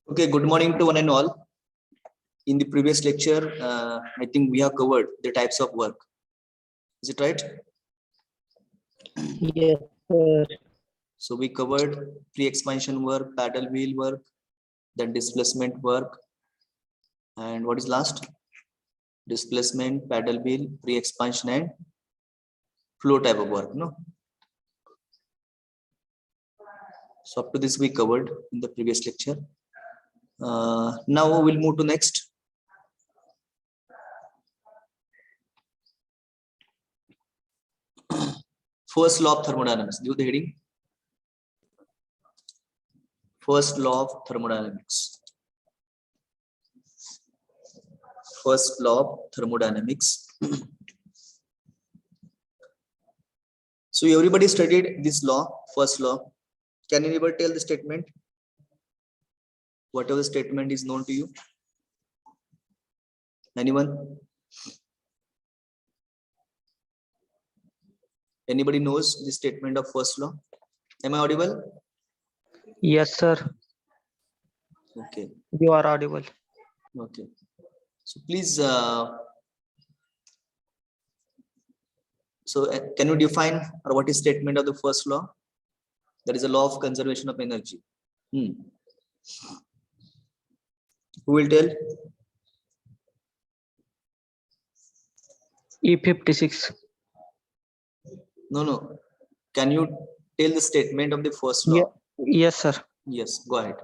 Okay, good morning to one and all. In the previous lecture, I think we have covered the types of work. Is it right? Yes, sir. So we covered pre-expansion work, paddle wheel work, then displacement work, and what is last? Displacement, paddle wheel, pre-expansion, and flow type of work. No. So up to this we covered in the previous lecture. Now we'll move to next. First law of thermodynamics. Do the heading. First law of thermodynamics. First law of thermodynamics. So everybody studied this law, first law. Can anybody tell the statement? Whatever statement is known to you. Anyone? Anybody knows the statement of first law? Am I audible? Yes, sir. Okay. You are audible. Okay. So please, can you define or what is statement of the first law? That is a law of conservation of energy. Who will tell? E56. No. Can you tell the statement of the first law? Yes, sir. Yes, go ahead.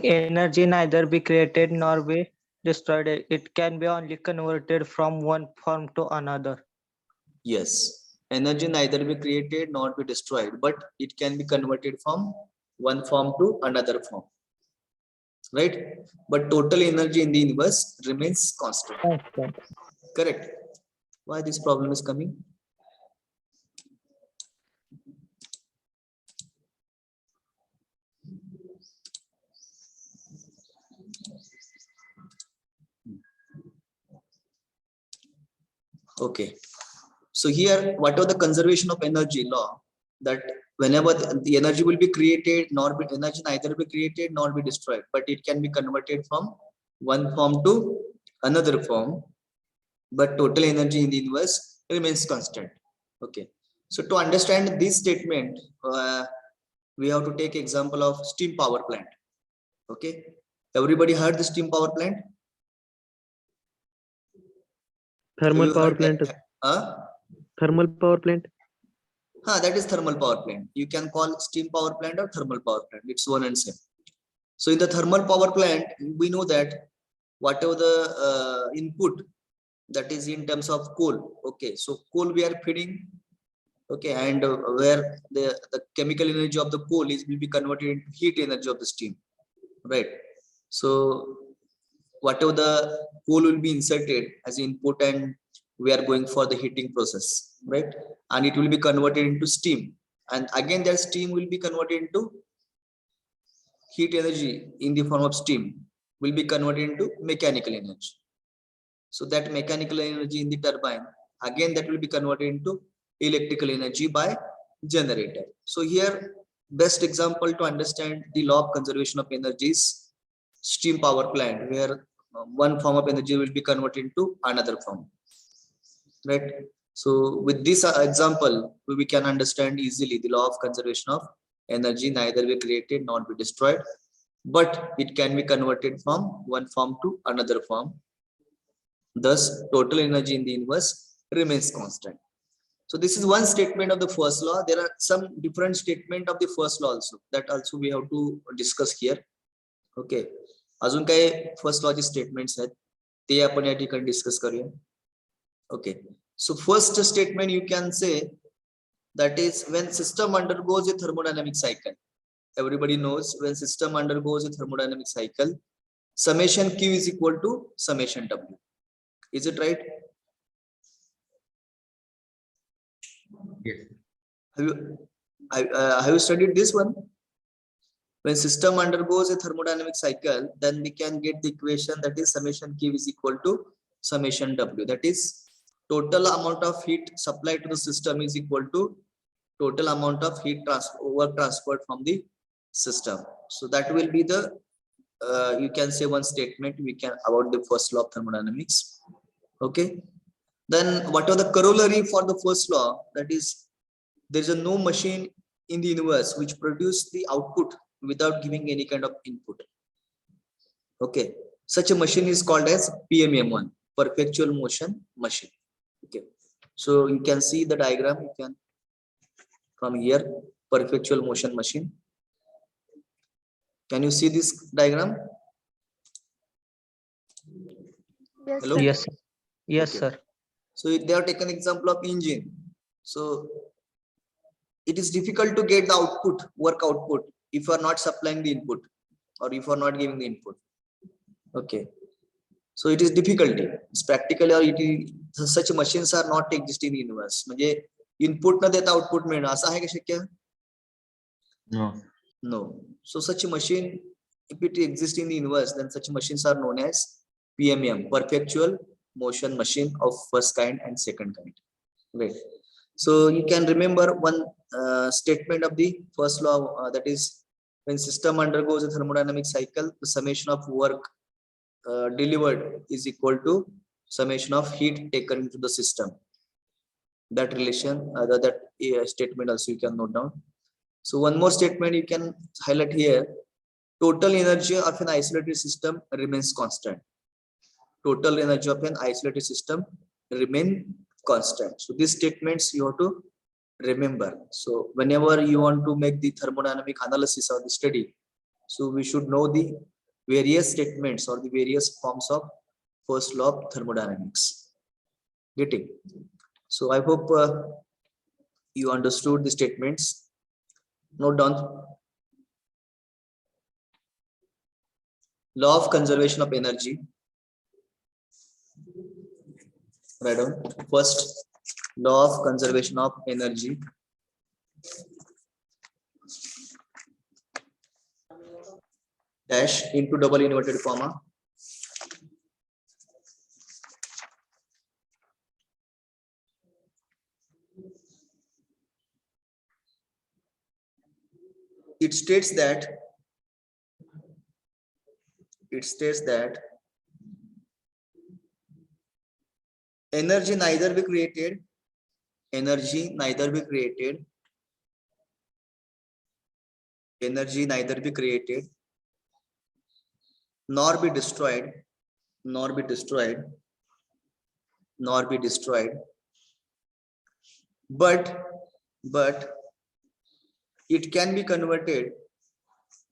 Energy neither be created nor be destroyed. It can be only converted from one form to another. Yes, energy neither be created nor be destroyed, but it can be converted from one form to another form. Right? But total energy in the universe remains constant. Correct. Why this problem is coming? Okay. So here, whatever the conservation of energy law, that whenever the energy will be created, energy neither be created nor be destroyed, but it can be converted from one form to another form, but total energy in the universe remains constant. Okay. So to understand this statement, we have to take example of steam power plant. Okay. Everybody heard the steam power plant? Thermal power plant. Thermal power plant. That is thermal power plant. You can call steam power plant or thermal power plant. It's one and same. So in the thermal power plant, we know that whatever the input, that is in terms of coal. Okay, so coal we are feeding. Okay, and where the chemical energy of the coal will be converted into heat energy of the steam. Right. So whatever the coal will be inserted as input, and we are going for the heating process, right? And it will be converted into steam, and again that steam will be converted into heat energy in the form of steam, will be converted into mechanical energy. So that mechanical energy in the turbine, again that will be converted into electrical energy by generator. So here, best example to understand the law of conservation of energy is steam power plant, where one form of energy will be converted into another form, right? So with this example, we can understand easily the law of conservation of energy neither be created nor be destroyed, but it can be converted from one form to another form. Thus, total energy in the universe remains constant. So this is one statement of the first law. There are some different statement of the first law also. That also we have to discuss here. Okay. अजून काय first law चे statements आहेत ते आपण या ठिकाणी discuss करूया. Okay. So first statement you can say that is when system undergoes a thermodynamic cycle. Everybody knows when system undergoes a thermodynamic cycle, summation Q is equal to summation W. Is it right? Yes. Have you studied this one? When system undergoes a thermodynamic cycle, then we can get the equation that is summation Q is equal to summation W. That is total amount of heat supplied to the system is equal to total amount of heat work transferred from the system. So that will be the you can say one statement we can about the first law of thermodynamics. Okay, then what are the corollary for the first law? That is, there is a no machine in the universe which produce the output without giving any kind of input. Okay, such a machine is called as PMM1, perpetual motion machine. Okay, so you can see the diagram. You can from here, perpetual motion machine. Can you see this diagram? Yes, Hello? sir. Yes, sir. Yes, Okay. sir. So they have taken example of engine. So it is difficult to get the output, work output, if you are not supplying the input or if you are not giving the input. Okay. So it is difficulty. It's practically or it is such machines are not existing in the universe. म्हणजे input न देता output मिळणं असं आहे का शक्य? No. No. So such a machine, if it exists in the universe, then such machines are known as PMM, perpetual motion machine of first kind and second kind. Right. So you can remember one statement of the first law, that is, when system undergoes a thermodynamic cycle, the summation of work delivered is equal to summation of heat taken into the system. That relation, that statement also you can note down. So one more statement you can highlight here: total energy of an isolated system remains constant. Total energy of an isolated system remain constant. So these statements you have to remember. So whenever you want to make the thermodynamic analysis of the study, so we should know the various statements or the various forms of first law of thermodynamics. Getting? So I hope you understood the statements. Note down. Law of conservation of energy. Write down. First, law of conservation of energy. Dash into double inverted comma. It states that energy neither be created nor be destroyed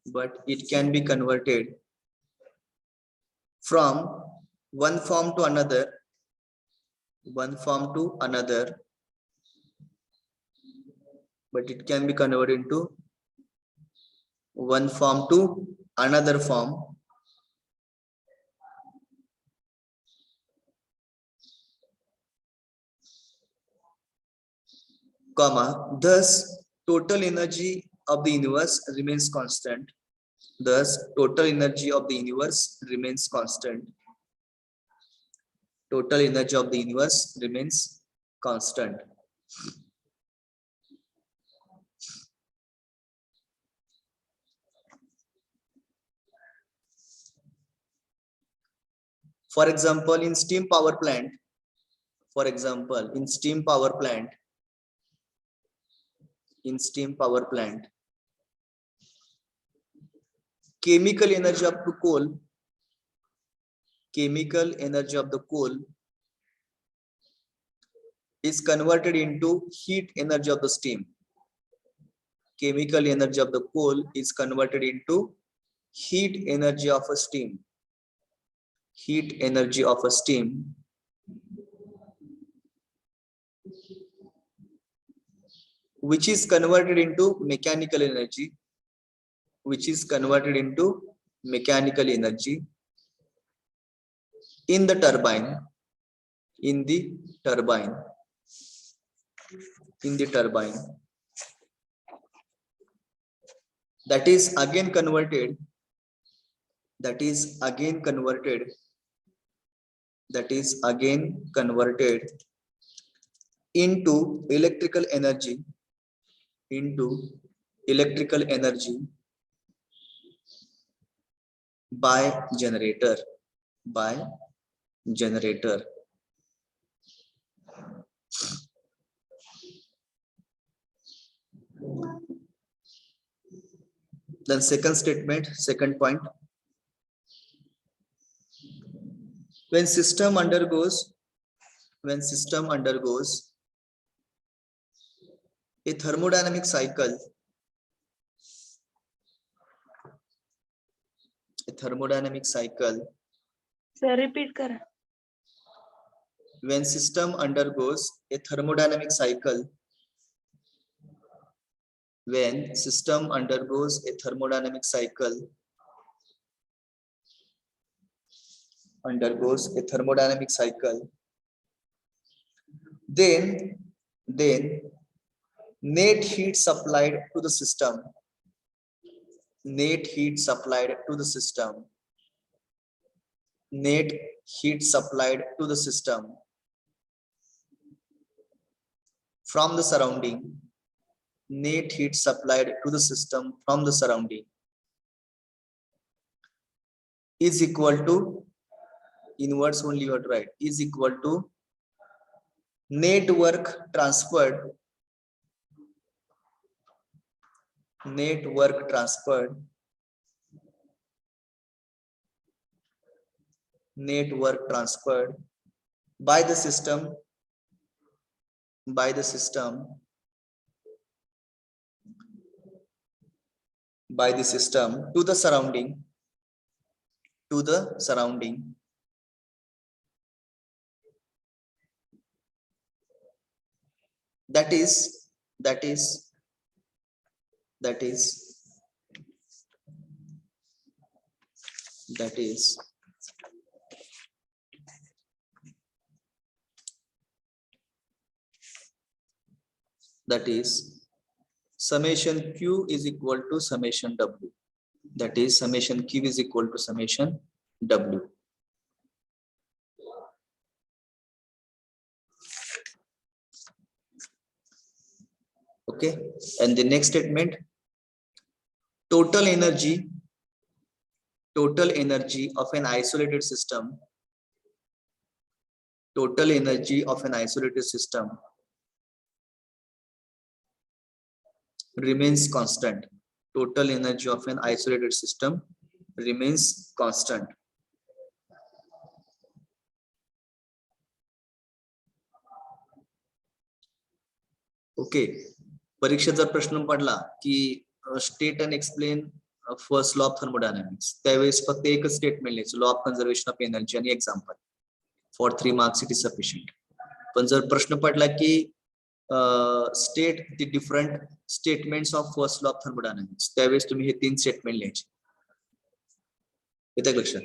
but it can be converted from one form to another but it can be converted into one form to another form comma, thus total energy of the universe remains constant. Total energy of the universe remains constant. For example, in steam power plant, chemical energy of the coal is converted into heat energy of the steam. Chemical energy of the coal is converted into heat energy of a steam. Which is converted into mechanical energy. In the turbine. That is again converted into electrical energy by generator. Then second statement, second point, when system undergoes a thermodynamic cycle, Sir, repeat करा. when system undergoes a thermodynamic cycle, then net heat supplied to the system from the surrounding is equal to, inverse only you have to write, is equal to net work transferred by the system to the surrounding that is summation Q is equal to summation W. That is summation Q is equal to summation W. Okay, and the next statement, total energy of an isolated system remains constant. Total energy of an isolated system remains constant. Okay, परीक्षेत जर प्रश्न पडला की state and explain first law of thermodynamics, त्यावेळेस फक्त एकच statement लिहायचं, law of conservation of energy आणि example. For 3 marks it is sufficient. पण जर प्रश्न पडला की state the different statements of first law of thermodynamics, त्यावेळेस तुम्ही हे 3 स्टेटमेंट लिहायचे. येते लक्षात?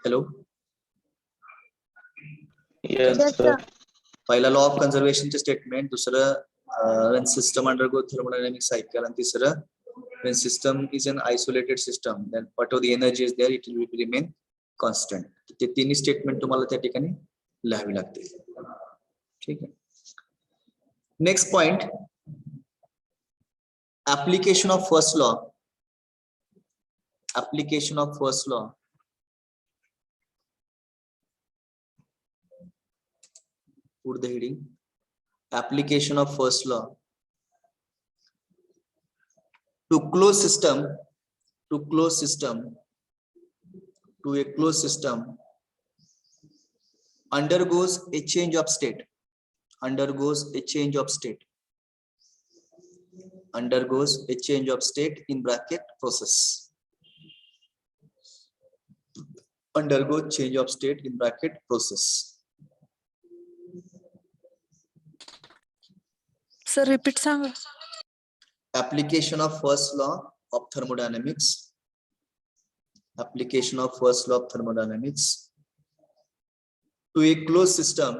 Hello, Yes, sir. पहिला लॉ ऑफ कन्झर्वेशनचे स्टेटमेंट, दुसरं when system undergo thermodynamic cycle, and तिसरं when system is an isolated system, then whatever the energy is there, it will remain constant. ते तिन्ही स्टेटमेंट तुम्हाला त्या ठिकाणी लिहावी लागतील. ठीक आहे. Next point, application of first law. Put the heading, application of first law to a closed system undergoes a change of state in bracket process. Undergo change of state in bracket process. Sir, repeat Sanga. Application of first law of thermodynamics. To a closed system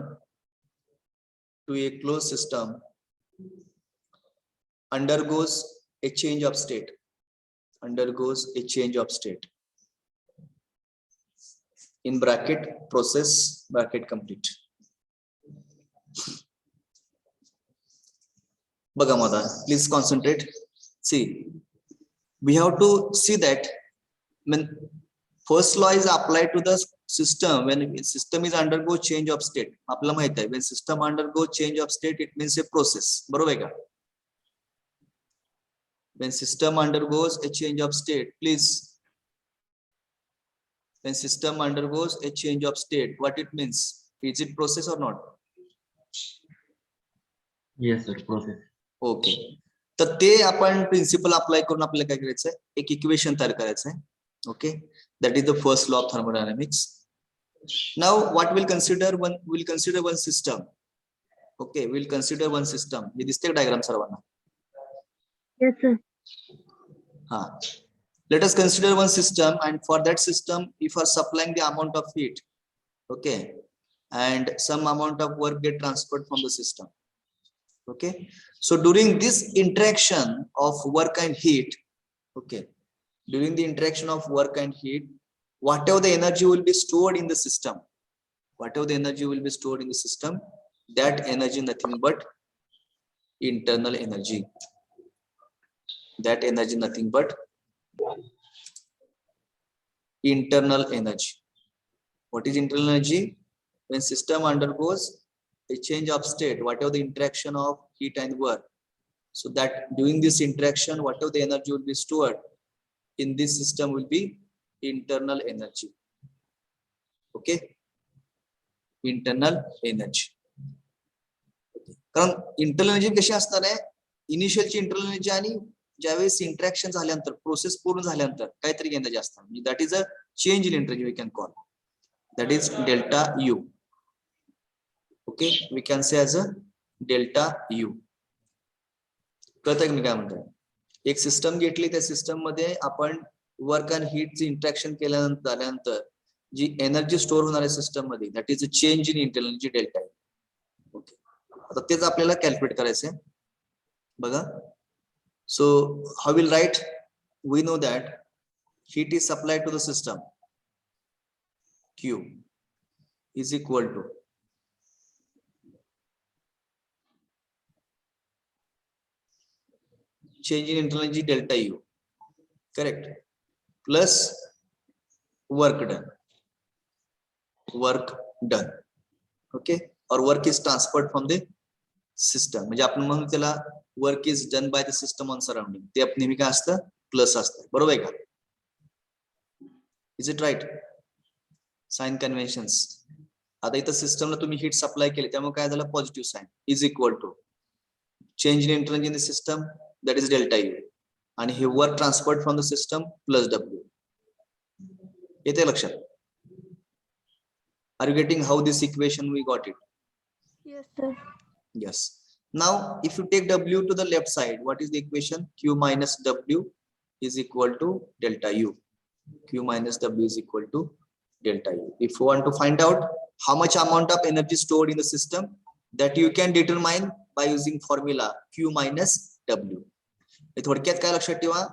undergoes a change of state. In bracket process, bracket complete. बघा माझा, please concentrate. See, we have to see that when first law is applied to the system when system is undergo change of state. आपल्याला माहित आहे when system undergo change of state it means a process. बरोबर आहे का? When system undergoes a change of state, please. When system undergoes a change of state, what it means? Is it process or not? Yes, sir. Process. Okay. तर ते आपण principal apply करून आपल्याला काय करायचं आहे एक इक्वेशन तयार करायचं आहे. Okay, that is the first law of thermodynamics. Now what we'll consider one system. Okay, we'll consider one system. हे दिसते डायग्राम सर्वांना? Yes, sir. Let us consider one system, and for that system if are supplying the amount of heat, okay, and some amount of work get transferred from the system. Okay, so during this interaction of work and heat, okay, during the interaction of work and heat, whatever the energy will be stored in the system, that energy nothing but internal energy. That energy nothing but internal energy. What is internal energy? When system undergoes a change of state, whatever the interaction of heat and work, so that during this interaction whatever the energy will be stored in this system will be internal energy. Okay, internal energy. कारण internal energy कशी असणार आहे इनिशियलची internal energy आणि ज्यावेळेस interaction झाल्यानंतर process पूर्ण झाल्यानंतर काहीतरी एनर्जी असणार म्हणजे that is a change in energy we can call that is delta U. Okay, we can say as a delta U. कळतंय का मी काय म्हणतोय? एक सिस्टम घेतली त्या सिस्टम मध्ये आपण वर्क अँड हीटचे इंटरॅक्शन केल्यानंतर झाल्यानंतर जी एनर्जी स्टोअर होणार आहे सिस्टम मध्ये that is a change in internal energy delta U. Okay, आता तेच आपल्याला कॅल्क्युलेट करायचंय बघा. So how will write? We know that heat is supplied to the system. Q is equal to change in internal energy delta U, correct, plus work done. Okay, or work is transferred from the system. म्हणजे आपण म्हणू त्याला work is done by the system on surrounding. ते नेहमी काय असतं plus असतं. बरोबर आहे का? Is it right? Sign conventions. आता इथं सिस्टमला तुम्ही हीट सप्लाय केले त्यामुळे काय झालं positive sign is equal to change in internal in the system that is delta U आणि हे work transferred from the system plus W. येते लक्षात? Are you getting how this equation we got it? Yes, sir. Yes. Now if you take W to the left side, what is the equation? Q minus W is equal to delta U. Q minus W is equal to delta U. If you want to find out how much amount of energy stored in the system, that you can determine by using formula Q minus W. थोडक्यात काय लक्षात ठेवा,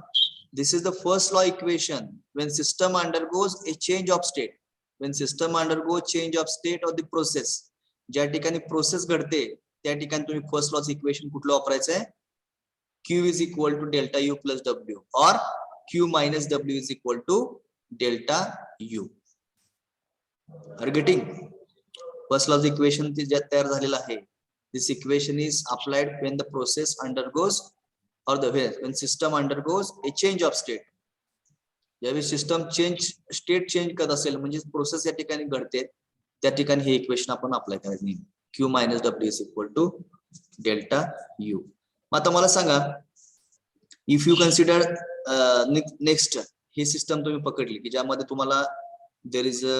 this is the first law equation when system undergoes a change of state. When system undergoes change of state of the process, ज्या ठिकाणी process घडते त्या ठिकाणी तुम्ही फर्स्ट लॉच इक्वेशन कुठलं वापरायचं आहे? Q is equal to delta U plus W or Q minus W is equal to delta U. Are you getting? First law's equation ज्यात तयार झालेलं आहे. This equation is applied when the process undergoes or when system undergoes a change of state. ज्यावेळी system state change करत असेल म्हणजे process या ठिकाणी घडते त्या ठिकाणी हे इक्वेशन आपण अप्लाय करायचं. Q minus W is equal to delta U. मग आता मला सांगा इफ यू कन्सिडर नेक्स्ट ही सिस्टम तुम्ही पकडली की ज्यामध्ये तुम्हाला there is a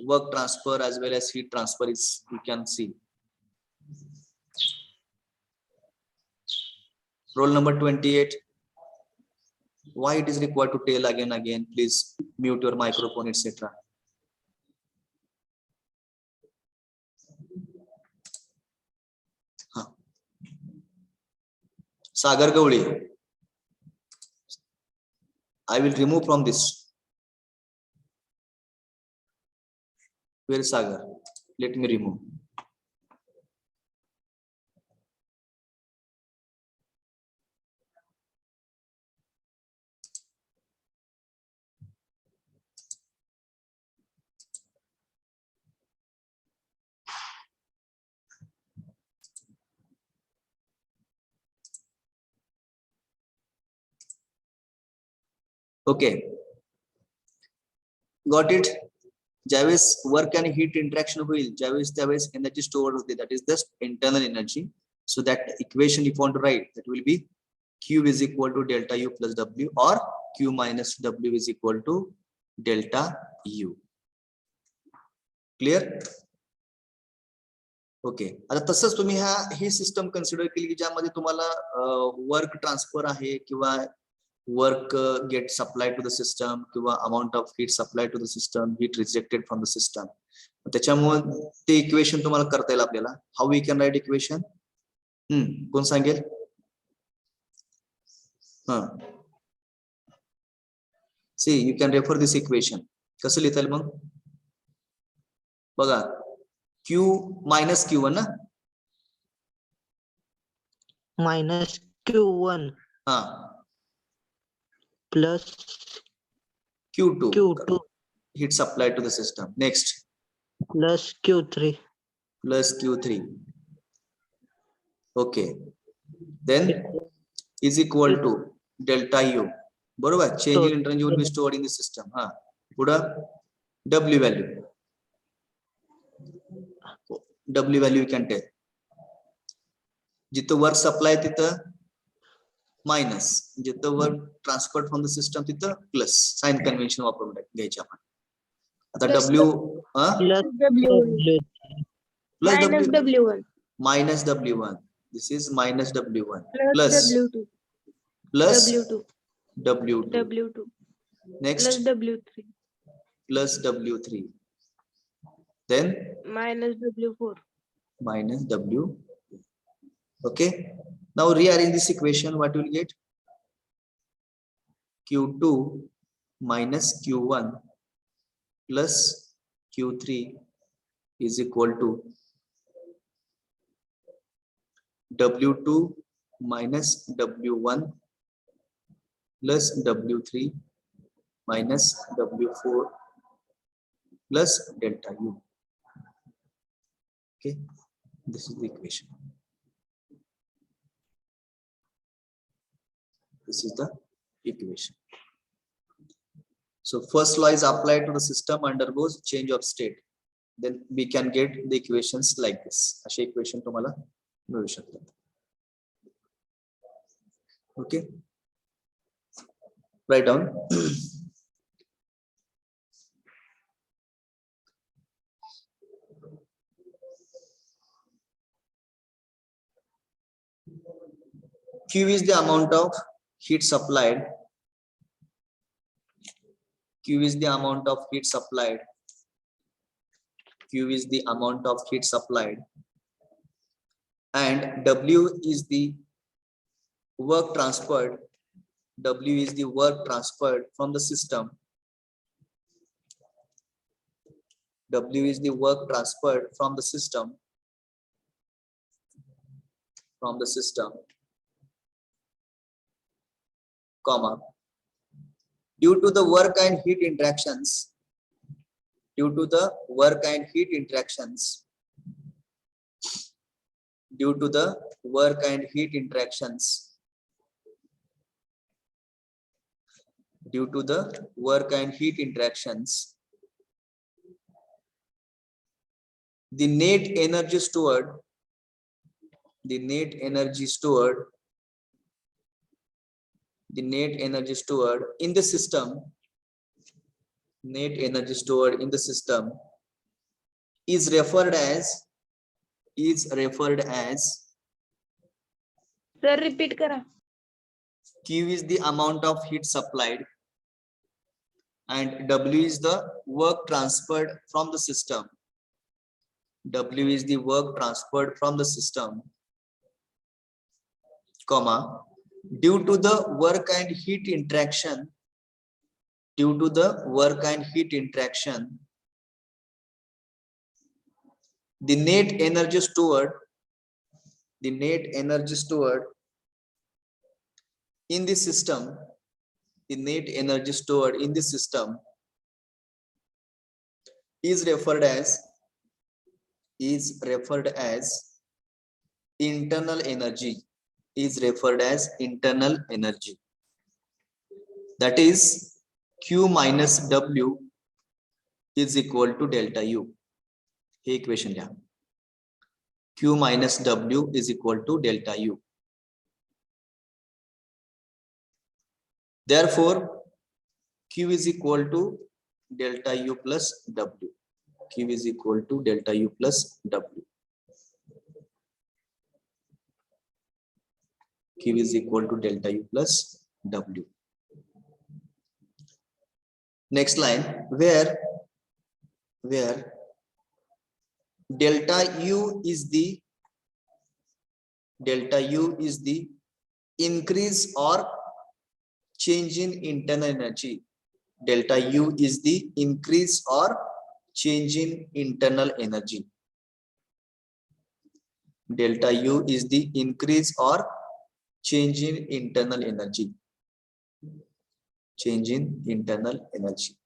work transfer as well as heat transfer is you can see. Roll number 28. Why it is required to tell again? Please mute your microphone, etc. Sagar Gowli, I will remove from this. Where is Sagar? Let me remove. Okay, got it. ज्यावेळेस work आणि heat interaction होईल ज्यावेळेस त्यावेळेस energy store होते, that is the internal energy. So that equation if you want to write, that will be Q is equal to delta U plus W, or Q minus W is equal to delta U. Clear? Okay, आता तसंच तुम्ही ही system consider केली की ज्यामध्ये तुम्हाला work transfer आहे किंवा work get supply to the system किंवा amount of heat supply to the system, heat rejected from the system. त्याच्यामुळे ते इक्वेशन तुम्हाला करता येईल आपल्याला. How we can write equation? कोण सांगेल? See you can refer this equation. कसं लिहिता येईल मग बघा. Q minus Q1 ना, minus Q1 plus Q2 heat supply to the system. Next plus Q3 plus Q3. Okay, then is equal to delta U. बरोबर, change in energy will be stored in the system. पुढे W value. W value you can tell. जिथं work supply तिथं minus, जिथं work transfer from the system तिथं plus. Sign convention वापरून घ्यायचे आपण. आता W plus W minus W1. This is minus W1 plus plus W2 next plus W3 then minus W4. minus W. Okay, now rearrange this equation. What you will get? Q2 minus Q1 plus Q3 is equal to W2 minus W1 plus W3 minus W4 plus delta U. Okay, this is the equation. This is the equation. So first law is applied to the system, undergoes change of state. Then we can get the equations like this. अशी equation तुम्हाला मिळू शकतात. Okay, write down. Q is the amount of heat supplied. Q is the amount of heat supplied. Q is the amount of heat supplied. And W is the work transferred. W is the work transferred from the system. W is the work transferred from the system. From the system. Comma, due to the work and heat interactions, due to the work and heat interactions, due to the work and heat interactions, due to the work and heat interactions, the net energy stored, the net energy stored, the net energy stored in the system, net energy stored in the system is referred as Sir, repeat kara. Q is the amount of heat supplied and W is the work transferred from the system. W is the work transferred from the system, comma, due to the work and heat interaction, due to the work and heat interaction, the net energy stored, the net energy stored in the system, the net energy stored in the system is referred as internal energy, is referred as internal energy. That is Q minus W is equal to delta U. हे equation लिहा. Q minus W is equal to delta U. Therefore, Q is equal to delta U plus W. Q is equal to delta U plus W. Q is equal to delta U plus W. Next line, where delta U is the increase or change in internal energy. Delta U is the increase or change in internal energy. Delta U is the increase or change in internal energy. Change in internal energy.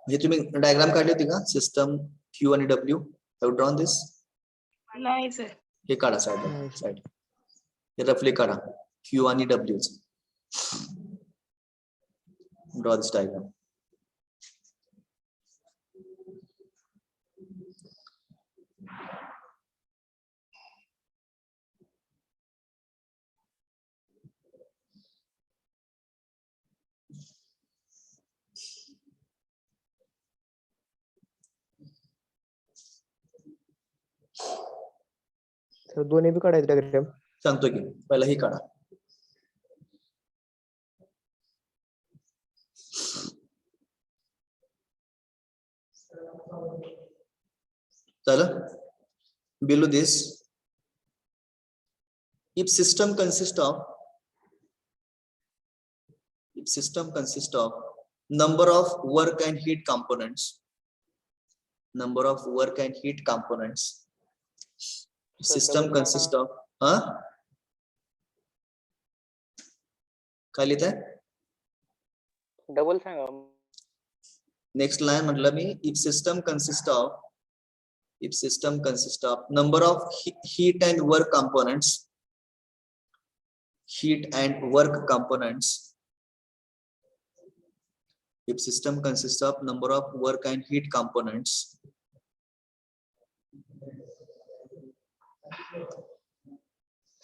हे तुम्ही diagram काढली होती का system Q आणि W? Have you drawn this? नाही sir. हे काढा side हे रफली काढा Q आणि W च. Draw this diagram. तर दोन्ही बी काढायचे डायग्राम. सांगतो की पहिला ही काढा. चला, below this, if system consists of number of work and heat components, system consists of काय लिहित आहे? डबल सांगा. नेक्स्ट लाइन मतलब मी if system consists of number of heat and work components, if system consists of number of work and heat components,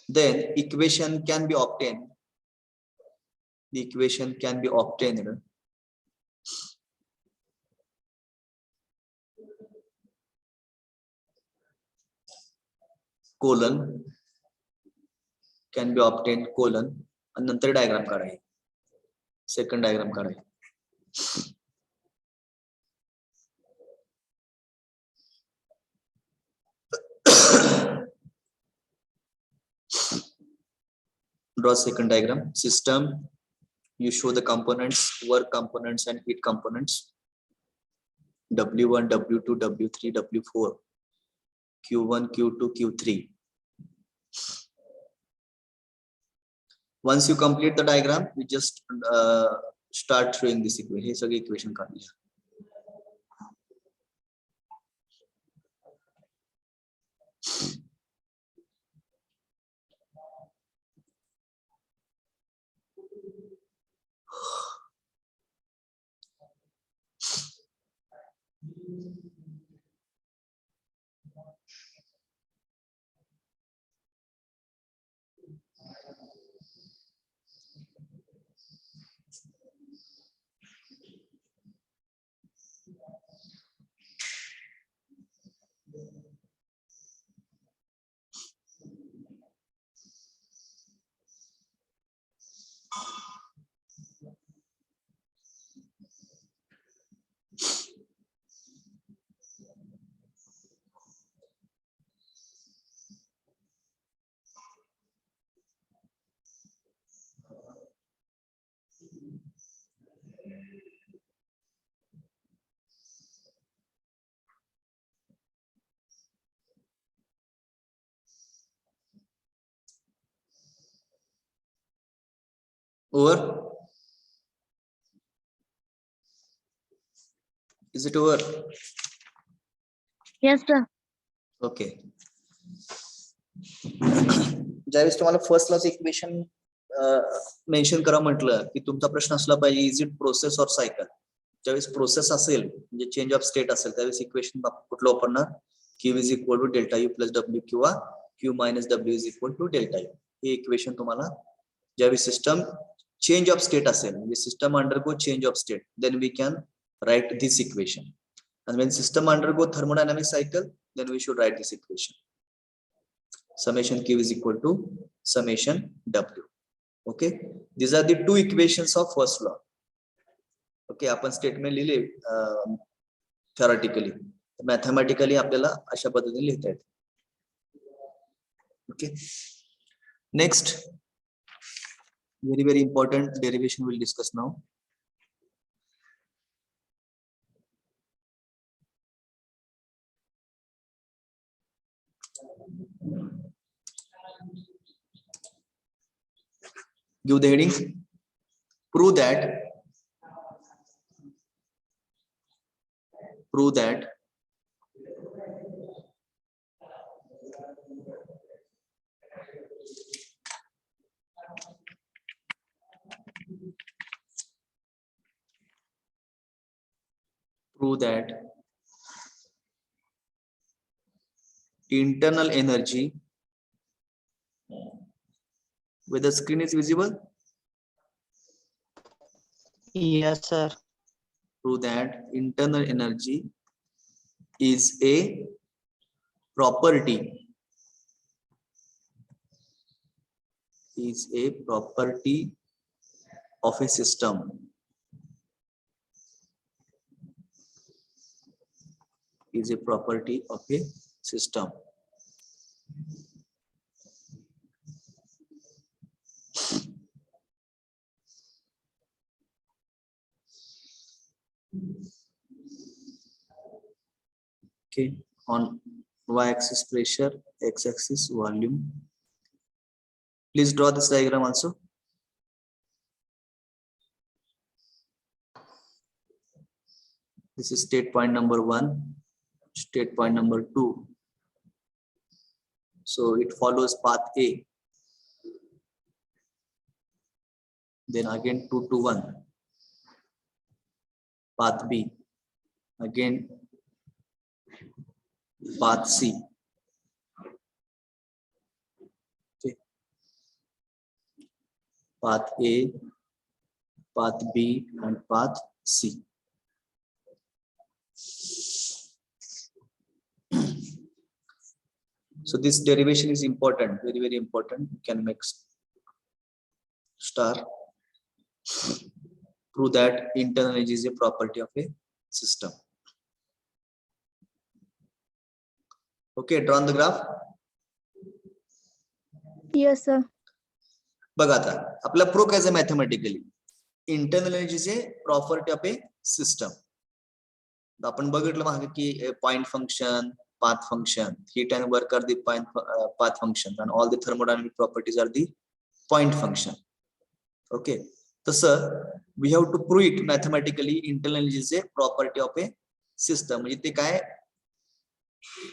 then equation can be obtained. The equation can be obtained colon can be obtained colon आणि नंतर diagram काढाय. Second diagram काढाय. Draw second diagram. System, you show the components, work components and heat components. W1, W2, W3, W4, Q1, Q2, Q3. Once you complete the diagram, you just start showing this equation. हे सगळे equation काढली. Over? Is it over? Yes, sir. Okay. ज्यावेळेस तुम्हाला first launch equation mention करा म्हटलं की तुमचा प्रश्न असला पाहिजे is it process or cycle. ज्यावेळेस प्रोसेस असेल म्हणजे चेंज ऑफ स्टेट असेल त्यावेळेस इक्वेशन कुठलं वापरणार Q is equal to delta U plus W किंवा Q minus W is equal to delta U. हे इक्वेशन तुम्हाला ज्यावेळेस सिस्टम चेंज ऑफ स्टेट असेल म्हणजे system undergo change of state then we can write this equation. And when system undergo thermodynamic cycle, then we should write this equation. Summation Q is equal to summation W. Okay, these are the two equations of first law. Okay, आपण statement लिहिले theoretically, mathematically आपल्याला अशा पद्धतीने लिहिता येते. Okay, next very important derivation we'll discuss now. Give the heading. Prove that prove that internal energy with the screen is visible. Yes, sir. Prove that internal energy is a property of a system. Is a property of a system. Okay, on y-axis pressure, x-axis volume. Please draw this diagram also. This is state point number 1, state point number 2. So it follows path A. Then again 2 to 1. Path B. Again path C. Okay. Path A, path B, and path C. So this derivation is important, very important. You can make star. Prove that internal energy is a property of a system. Okay, draw on the graph. Yes, sir. बघा आता आपला proof काय आहे mathematically internal energy is a property of A system. आपण बघितलं मागे की point function, path function, heat and work are the path function, and all the thermodynamic properties are the point function. Okay, so we have to prove it mathematically. Internal energy is a property of a system. म्हणजे ते काय,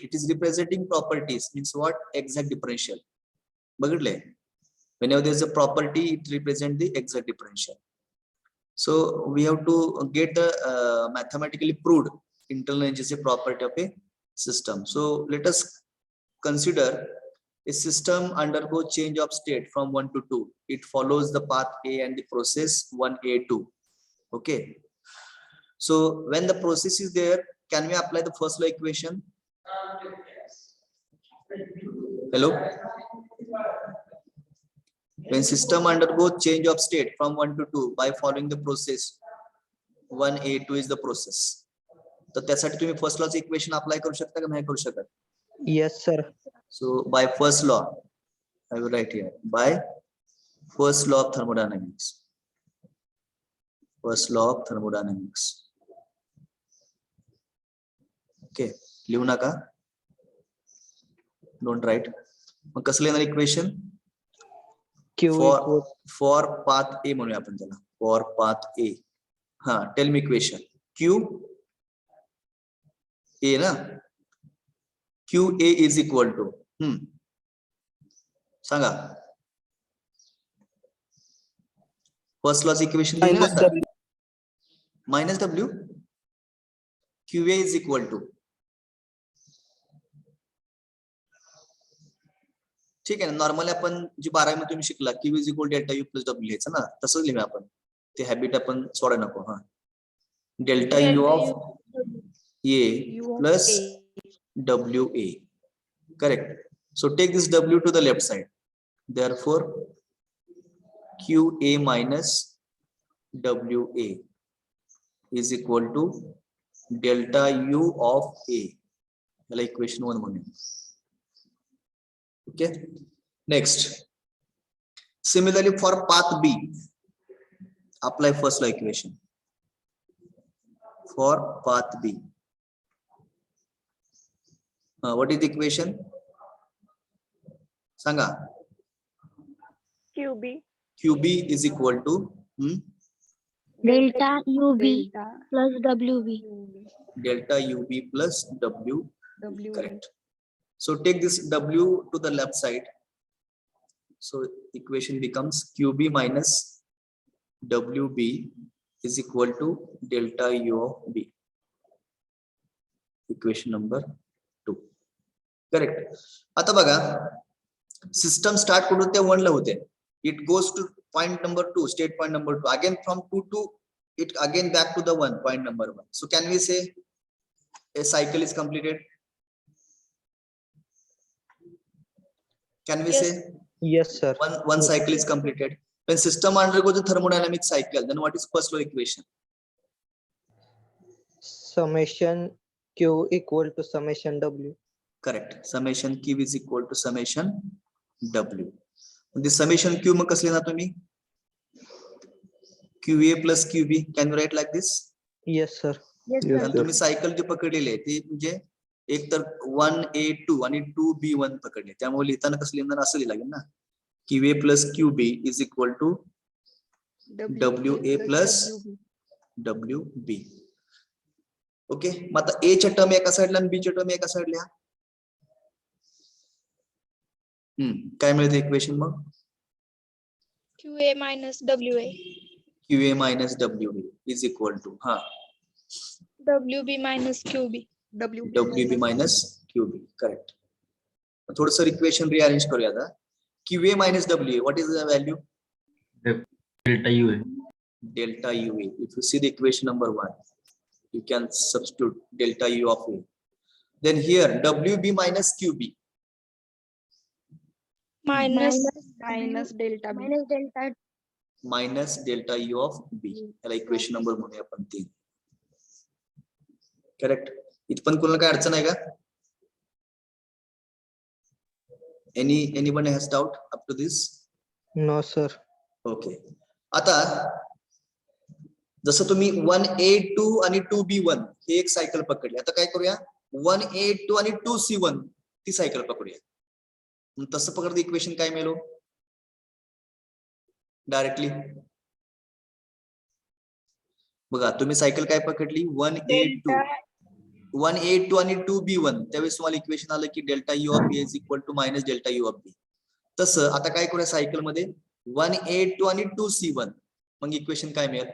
it is representing properties means what, exact differential. बघितले, whenever there is a property it represents the exact differential. So we have to get the mathematically proved internal energy is a property of a system. So let us consider a system undergo change of state from 1 to 2. It follows the path A and the process 1A2. Okay, so when the process is there, can we apply the first law equation? Hello, when system undergo change of state from 1 to 2 by following the process 1A2 is the process. तर त्यासाठी तुम्ही first law चे equation apply करू शकता का नाही करू शकत? Yes, sir. So by first law, I will write here, by first law of thermodynamics. First law of thermodynamics. Okay, लिहू नका, don't write. मग कसं लिहिणार equation? Q for path A म्हणूया आपण त्याला, for path A. हा, tell me equation. Q A ना, QA is equal to सांगा first law's equation minus W QA is equal to ठीक आहे ना नॉर्मली आपण जी 12 मध्ये तुम्ही शिकला Q is equal to delta U plus W लिहायचं ना तसंच लिहूया आपण ते हॅबिट आपण सोडा नको हा delta U of A plus WA correct so take this W to the left side therefore QA minus WA is equal to delta U of A याला equation 1 म्हणूया okay next similarly for path B apply first law equation for path B what is the equation Sanga QB is equal to delta UB plus WB. delta UB plus W correct so take this W to the left side so equation becomes QB minus WB is equal to delta U of B equation number 2 correct आता बघा system start करून ते 1 ला होते it goes to point number 2 state point number 2 again from 2 to it again back to the 1 point number 1 so can we say a cycle is completed can we say Yes, sir. one cycle is completed when system undergoes a thermodynamic cycle then what is first law equation Summation Q equal to summation W. correct summation Q is equal to summation W the summation Q मग कसं लिहिणार तुम्ही QA plus QB can you write like this Yes, sir. Yes, Yes, sir. तुम्ही cycle जे पकडलेले आहे ते म्हणजे एक तर 1A2 आणि 2B1 पकडले त्यामुळे लिहिताना कसं लिहिणार असं लिहिलं लागेल ना QA plus QB is equal to WA plus WB okay मग आता A च्या टर्म एका साइडला आणि B च्या टर्म एका साइडला काय मिळते equation mug QA minus WA. QA minus WB is equal to WB minus QB. WB minus QB correct थोडस इक्वेशन रिअरेंज करूया आता QA minus WA what is the value delta UA. delta UA if you see the equation number 1 you can substitute delta U of A then here WB minus QB Minus delta B. minus delta U of B याला equation number म्हणूया आपण 3 correct इथपण कोणाला काय अडचण आहे का anyone has doubt up to this No, sir. Okay आता जसं तुम्ही 1A2 आणि 2B1 हे एक सायकल पकडली आता काय करूया 1A2 आणि 2C1 ती सायकल पकडूया तसं पकडलं इक्वेशन काय मिळेल डायरेक्टली बघा तुम्ही सायकल काय पकडली 1A2 आणि 2B1 त्यावेळेस तुम्हाला इक्वेशन आलं की delta U of A is equal to minus delta U of B तसं आता काय करूया सायकल मध्ये 1A2 आणि 2C1 मग इक्वेशन काय मिळेल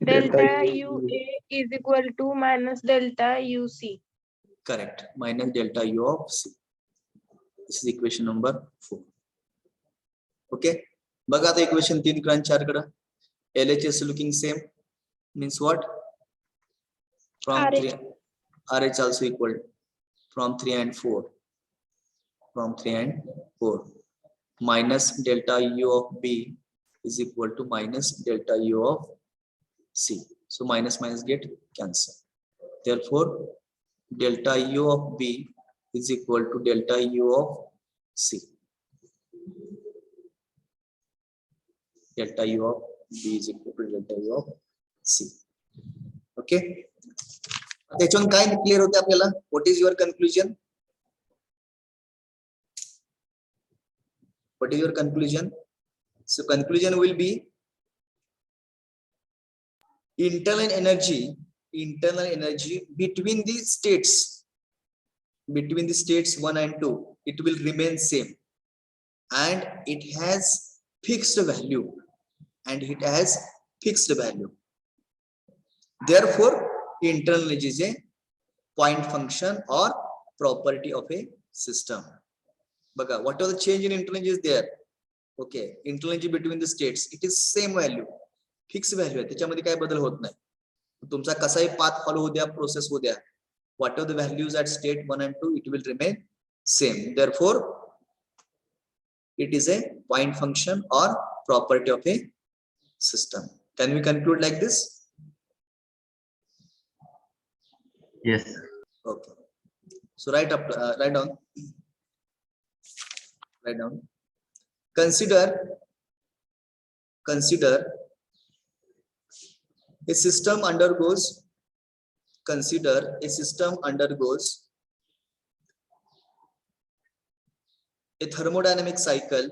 delta UA is equal to minus delta UC. Correct minus delta U of C this is equation number 4 okay बघा आता इक्वेशन 3 कडे 4 कडे LHS looking same means what from RH. 3 RH also equal from 3 and 4 from 3 and 4 minus delta U of B is equal to minus delta U of C so minus minus get cancel therefore delta U of B is equal to delta U of C delta U of B is equal to delta U of C okay त्याच्यावर काय clear होते आपल्याला what is your conclusion what is your conclusion so conclusion will be internal energy between the states between the states 1 and 2, it will remain same, and it has fixed value, and it has fixed value. Therefore, internal energy is a point function or property of a system. Baga, whatever the change in internal energy is there, okay, internal energy between the states, it is same value, fixed value आहे, त्याच्यामध्ये काय बदल होत नाही. तुमचा कसाही path follow होऊ द्या, प्रोसेस होऊ द्या, whatever the values at state 1 and 2, it will remain same. Therefore, it is a point function or property of a system. Can we conclude like this? Yes. Okay. So write down. Consider a system undergoes. Consider a system undergoes a thermodynamic cycle.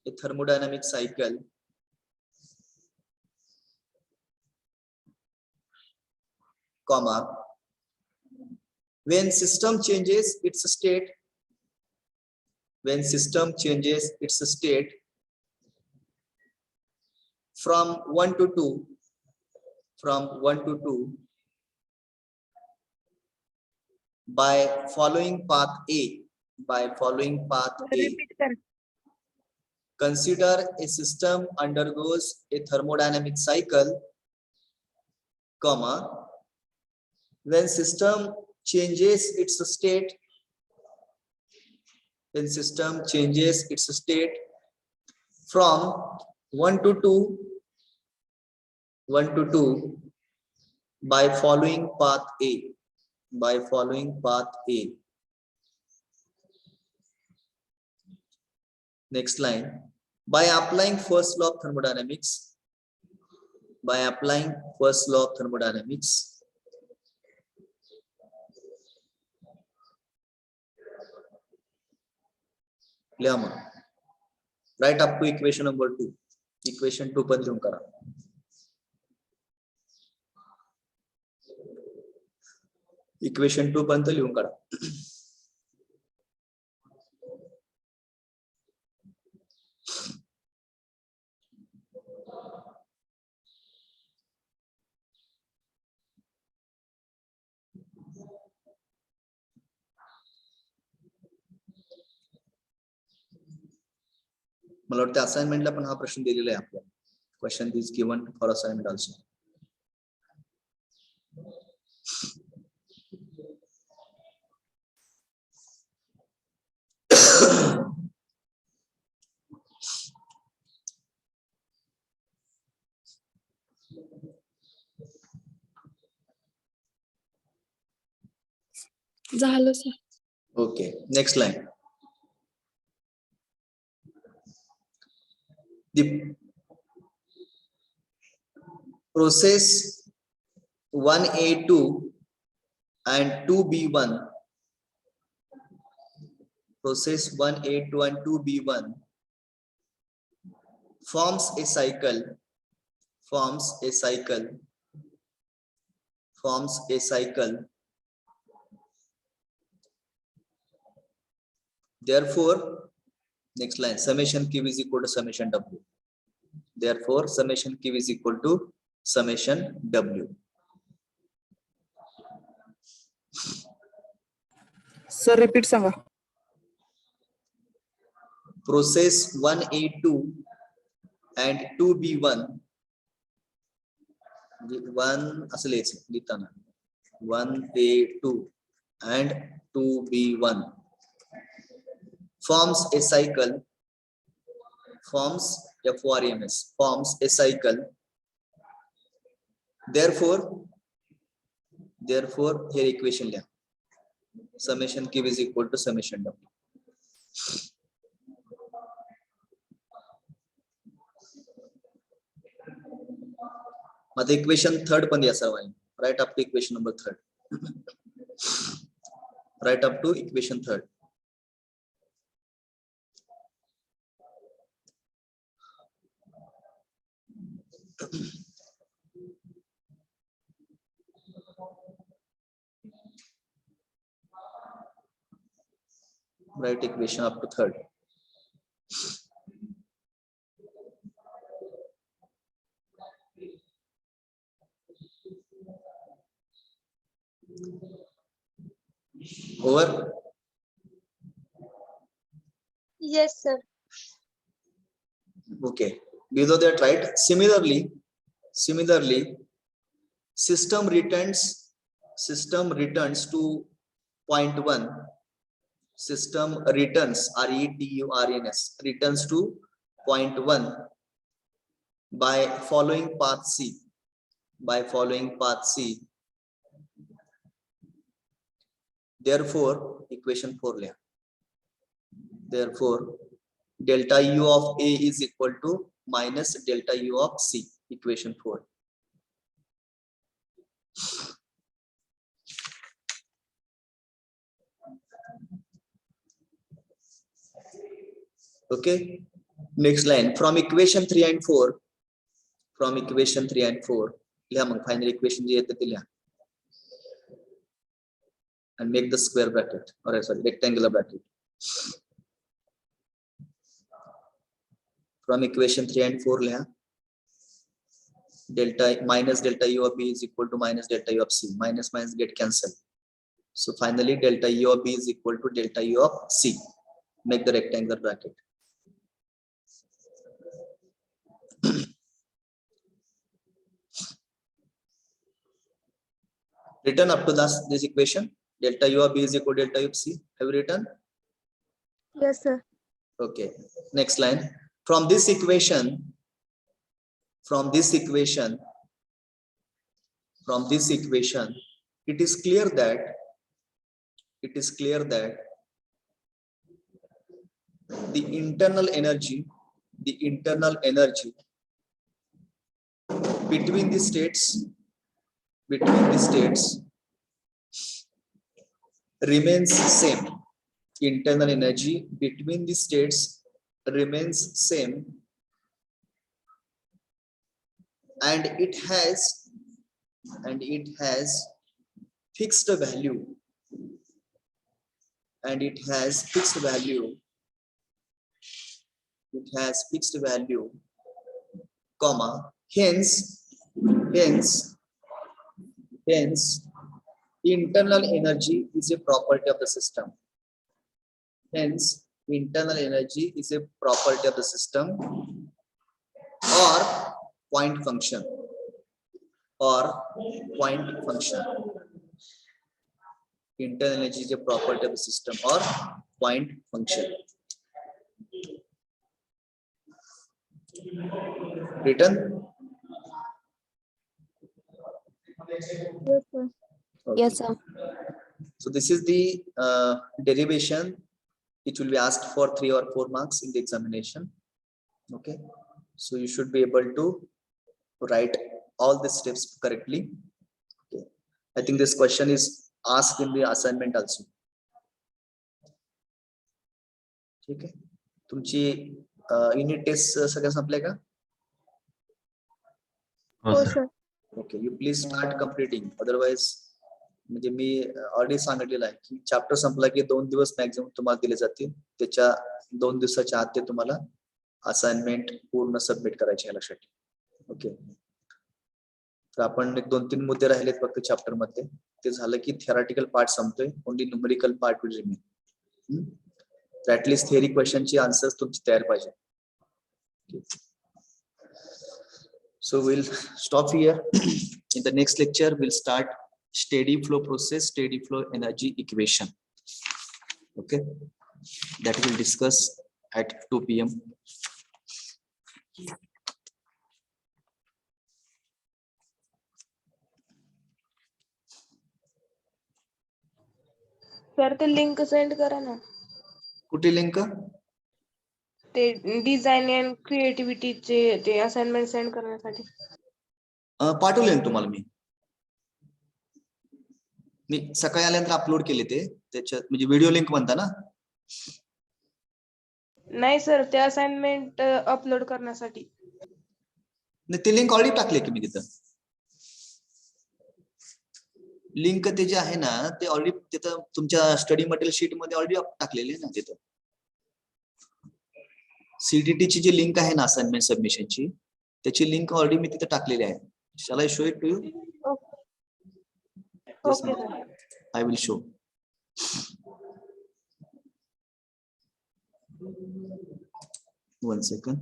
A thermodynamic cycle comma, when system changes its state, when system changes its state from 1 to 2, by following path A, Repeat कर. consider a system undergoes a thermodynamic cycle, comma, when system changes its state, from 1 to 2, by following path A, Next line, by applying first law of thermodynamics, write up to equation number 2. Equation 2 पण लिहून करा. Equation 2 पर्यंत लिहून काढा. मला वाटतं असाइनमेंटला पण हा प्रश्न दिलेला आहे आपल्याला. Question is given for assignment also. झालं sir. Okay, next line. The process 1A2 and 2B1, process 1A2 and 2B1 forms a cycle. Therefore, next line, summation Q is equal to summation W. Therefore, summation Q is equal to summation W. Sir, repeat Sanga. Process 1A2 and 2B1, 1A2 and 2B1 forms a cycle, forms a cycle. Therefore, here equation लिहा, summation Q is equal to summation W. आता equation 3 पण द्या सर्वांनी. Write up to equation number 3. Write up to equation 3. write equation up to third. Over. Yes, sir. Okay. Below that, right? Similarly, system returns to point 1. System returns RETURNS returns to point 1 by following path C. Therefore, equation 4 लिया. Therefore, delta U of A is equal to minus delta U of C. Equation 4. Okay. Next line. From equation 3 and 4. लिहा मग final equation जी येते ते लिहा. And make the square bracket, or sorry, rectangular bracket. From equation 3 and 4 लिहा. Minus delta U of B is equal to minus delta U of C. Minus get cancelled. So finally, delta U of B is equal to delta U of C. Make the rectangular bracket. Written up to this equation. Delta U of B is equal to delta U of C. Have you written? Yes, sir. Okay. Next line. From this equation, it is clear that the internal energy between the states remains same. Internal energy between the states remains same, and it has fixed value, comma, hence internal energy is a property of the system. Hence, internal energy is a property of the system or point function. Internal energy is a property of the system or point function. Written? Yes, sir. Okay. Yes, sir. So this is the derivation. It will be asked for 3 or 4 marks in the examination. Okay. So you should be able to write all the steps correctly. Okay. I think this question is asked in the assignment also. Okay. तुमची unit test सगळ्या संपल्या का? हो हो, sir. sir. Okay, you please start completing. Otherwise, म्हणजे मी already सांगितलेलं आहे की चॅप्टर संपला की 2 दिवस मॅक्झिमम तुम्हाला दिले जातील. त्याच्या 2 दिवसाच्या आत ते तुम्हाला असाइनमेंट पूर्ण सबमिट करायचे आहे, लक्षात ठेवा. ओके. तर आपण 2-3 मुद्दे राहिलेत फक्त चॅप्टर मध्ये. ते झालं की थेरॉटिकल पार्ट संपतोय. Only numerical part will remain. तर ऍटलीस्ट थेअरी क्वेश्चनची आन्सर्स तुमची तयार पाहिजे. So we'll stop here. In the next lecture, we'll start steady flow process, steady flow energy equation. Okay, that we'll discuss at 2 p.m. Sir ते link send करा ना. कुठे link? ते डिझाईन अँड क्रिएटिव्हिटीचे ते असाइनमेंट सेंड करण्यासाठी. पाठवले तुम्हाला मी सकाळी आल्यानंतर अपलोड केले ते. त्याच्यात म्हणजे व्हिडिओ लिंक म्हणता ना? नाही सर, ते असाइनमेंट अपलोड करण्यासाठी. नाही, ते लिंक ऑलरेडी टाकले की मी तिथं. लिंक ते जे आहे ना ते ऑलरेडी तिथं तुमच्या स्टडी मटेरियल शीट मध्ये ऑलरेडी टाकलेली आहे ना तिथं. CTT ची जी लिंक आहे ना असाइनमेंट सबमिशनची त्याची लिंक ऑलरेडी मी तिथे टाकलेली आहे. Shall I show it to you? Just Okay, now. sir. I will show. One second.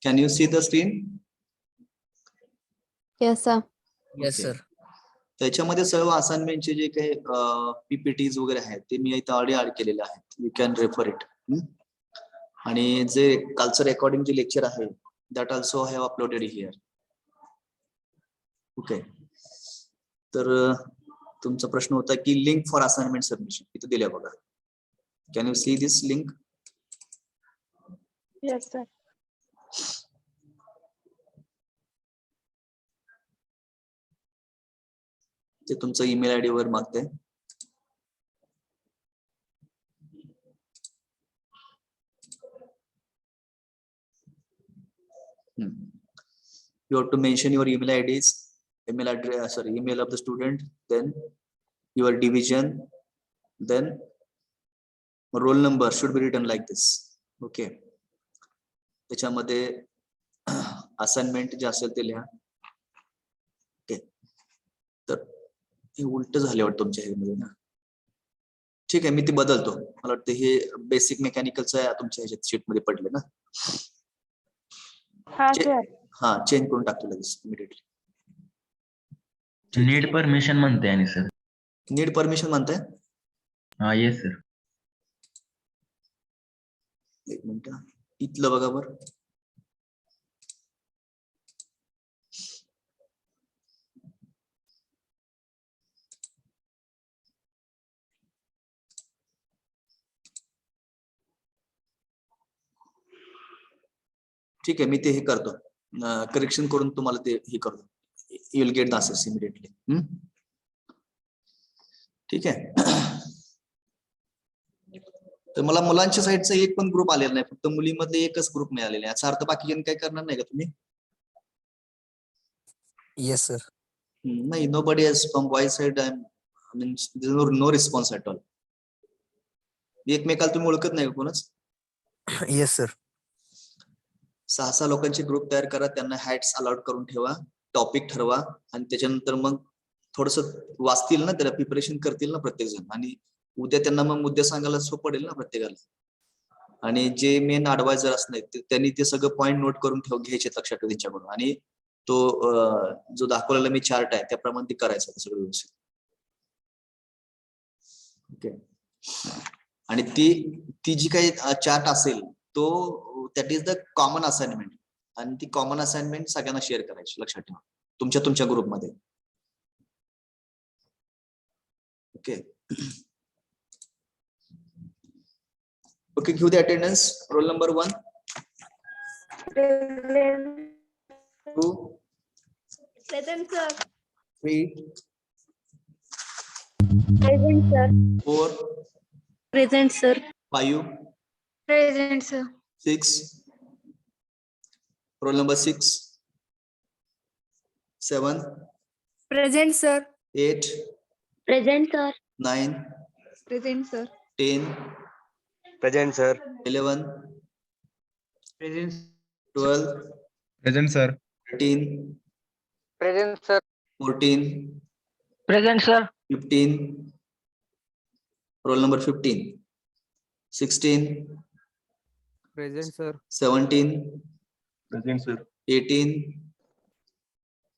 Can you see the screen? Yes, sir. Yes, sir. त्याच्यामध्ये सर्व असाइनमेंटचे जे काही PPTs वगैरे आहेत ते मी इथं ऑलरेडी ऍड केलेले आहेत. You can refer it. आणि जे कालचं रेकॉर्डिंग जे लेक्चर आहे that also have uploaded here. Okay. तर तुमचा प्रश्न होता की लिंक फॉर असाइनमेंट सबमिशन इथं दिल्या बघा. Can you see this link? Yes, sir. ते तुमचं ईमेल आयडी वर मागते. You have to mention your email IDs, email address, sorry, email of the student, then your division, then roll number should be written like this. Okay. त्याच्यामध्ये assignment जे असेल ते लिहा. Okay. तर हे उलट झाले वाटतं तुमच्या ह्यामध्ये ना. ठीक आहे मी ते बदलतो. मला वाटतं हे बेसिक मेकॅनिकलचं आहे तुमच्या ह्याच्यात शीट मध्ये पडले ना. हा सर. हा चेंज करून टाकतो लगेच इमिडिएटली. नीड परमिशन म्हणते आणि सर. नीड परमिशन म्हणताय? हा येस सर. एक मिनिट इथलं बघा बरं. ठीक आहे मी ते हे करतो करेक्शन करून तुम्हाला ते हे करतो. You will get the answers immediately. ठीक आहे. तर मला मुलांच्या साईडचा एक पण ग्रुप आलेला नाही, फक्त मुलीमध्ये एकच ग्रुप मिळालेला आहे. याचा अर्थ बाकीचे काही करणार नाही का तुम्ही? Yes sir. नाही, nobody has from boys side. I mean, there's no response at all. एकमेकाला तुम्ही ओळखत नाही कोणच? Yes sir. 6 लोकांचे ग्रुप तयार करा, त्यांना हॅट्स अलाउड करून ठेवा, टॉपिक ठरवा आणि त्याच्यानंतर मग थोडस वाचतील ना, त्याला प्रिपरेशन करतील ना प्रत्येक जण. आणि उद्या त्यांना मग मुद्दे सांगायला सोपं पडेल ना प्रत्येकाला. आणि जे मेन ऍडवायझर असणार त्यांनी ते सगळं पॉईंट नोट करून घ्यायचे लक्षात ठेवा त्यांच्याकडून. आणि तो जो दाखवलेला मी चार्ट आहे त्याप्रमाणे ते करायचं सगळं व्यवस्थित. ओके. आणि ती जी काही चार्ट असेल तो that is the common assignment. आणि ती कॉमन असाइनमेंट सगळ्यांना शेअर करायची लक्षात ठेवा तुमच्या ग्रुपमध्ये. ओके. ओके, घेऊ दे attendance. Roll number 1, Present. 2, Present, sir. 3, Present, sir. 4, Present, sir. 5, Present, sir. 6. Roll number 6, 7, Present, sir. 8, Present, sir. 9, Present, sir. 10, Present, sir. 11, Present. 12, Present, sir. 13, Present, sir. 14, Present, sir. 15. Roll number 15, 16, Present, sir. 17, Present, sir. 18.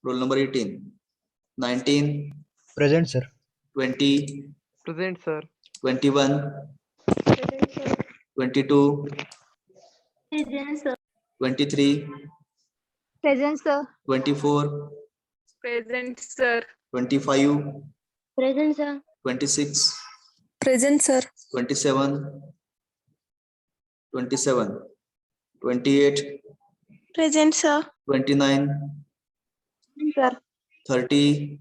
Roll number 18, 19, present sir. 20, Present, sir. 21, Present, sir. 22, Present, sir. 23, Present, sir. 24, Present, sir. 25, Present, sir. 26, Present, sir. 27, 27, 28, Present, sir. 29, Sir. 30,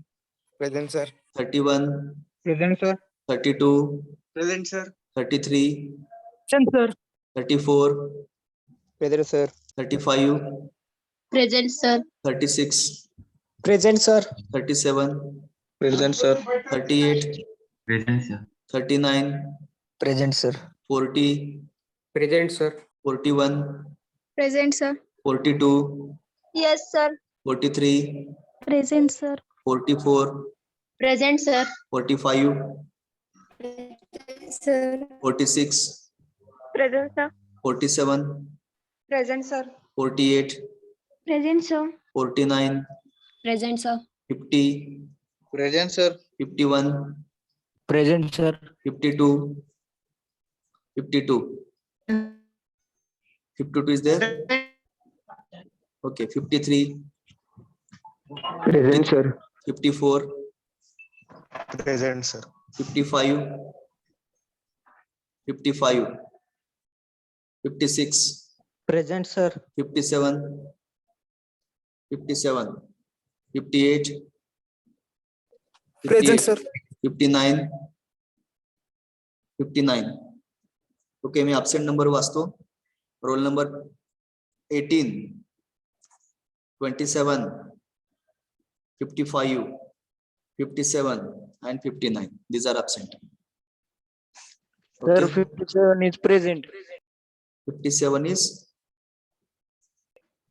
Present, sir. 31, Present, sir. 32, Present, sir. 33, Present, sir. 34, Present, sir. 35, Present, sir. 36, Present, sir. 37, Present, sir. 38, Present, sir. 39, Present, sir. 40, Present, sir. 41, Present, sir. 42, Yes, sir. 43, Present, sir. 44, Present, sir. 45, Sir. 46, Present, sir. 47, Present, sir. 48, Present, sir. 49, Present, sir. 50, Present, sir. 51, Present, sir. 52, 52, 52 is there? Okay, 53, Present, sir. 54, Present, sir. 55, 55, 56, Present, sir. 57, 57, 58, Present, 58, sir. 59, 59. Okay me absent number वाचतो. Roll number 18, 27, 55, 57 and 59. These are absent. Sir, Okay. 57 is present. 57 is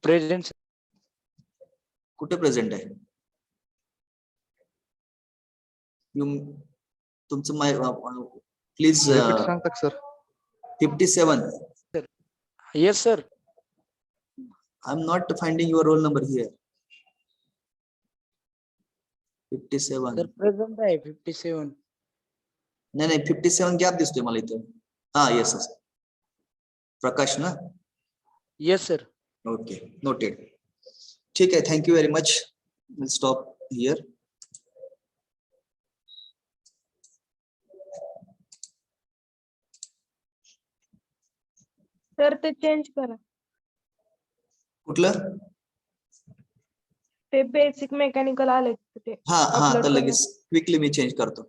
Present, sir. कुठे present आहे? तुमचं my please सांगता का, sir? 57. Yes, sir. I'm not finding your roll number here. 57. Sir, present आहे 57. नाही 57 gap दिसतोय मला इथं. हा येस प्रकाश ना. Yes, sir. Okay noted. ठीक आहे, thank you very much. Will stop here. Sir ते चेंज करा. कुठलं? ते बेसिक मेकॅनिकल आले ते हा upload तर करा. लगेच क्विकली मी चेंज करतो.